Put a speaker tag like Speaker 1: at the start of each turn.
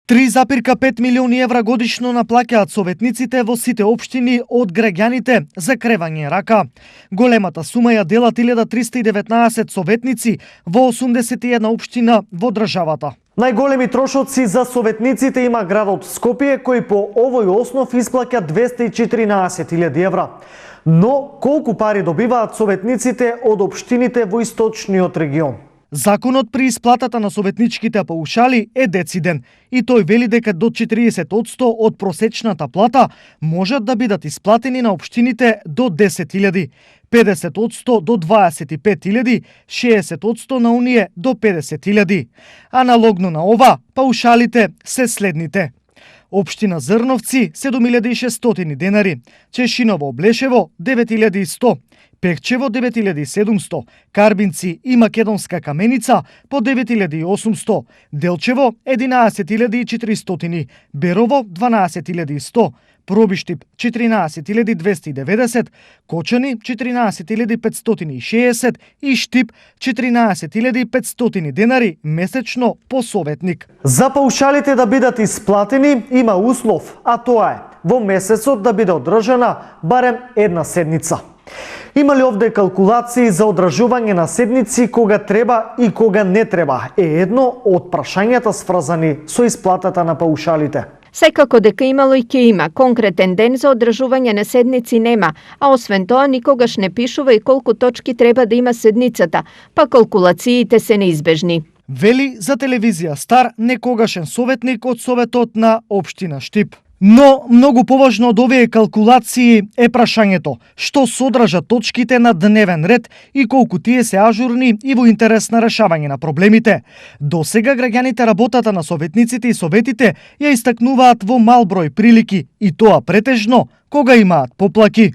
Speaker 1: 3,5 милиони евра годишно наплаќаат советниците во сите општини од граѓаните за кревање рака. Големата сума ја делат 1319 советници во 81 општина во државата. Најголеми трошоци за советниците има градот Скопје, кој по овој основ исплаќа 214.000 евра. Но колку пари добиваат советниците од општините во источниот регион? Законот при исплатата на советничките паушали е дециден и тој вели дека до 40% од просечната плата можат да бидат исплатени на општините до 10.000, 50% до 25.000, 60% на оние до 50.000. Аналогно на ова, паушалите се следните: Општина Зрновци 7.600 денари, Чешиново Облешево 9.100, Пехчево 9.700, Карбинци и Македонска Каменица по 9.800, Делчево 11.400, Берово 12.100, Пробиштип 14.290, Кочани 14.560 и Штип 14.500 денари месечно по советник. За паушалите да бидат исплатени има услов, а тоа е во месецот да биде одржана барем една седница. Има ли овде калкулации за одржување на седници кога треба и кога не треба? Е едно од прашањата сврзани со исплатата на паушалите.
Speaker 2: Секако дека имало и ќе има. Конкретен ден за одржување на седници нема, а освен тоа никогаш не пишува и колку точки треба да има седницата, па калкулациите се неизбежни.
Speaker 1: Вели за телевизија Стар некогашен советник од Советот на општина Штип. Но многу поважно од овие калкулации е прашањето што содржа точките на дневен ред и колку тие се ажурни и во интерес на решавање на проблемите. До сега граѓаните работата на советниците и советите ја истакнуваат во мал број прилики и тоа претежно кога имаат поплаки.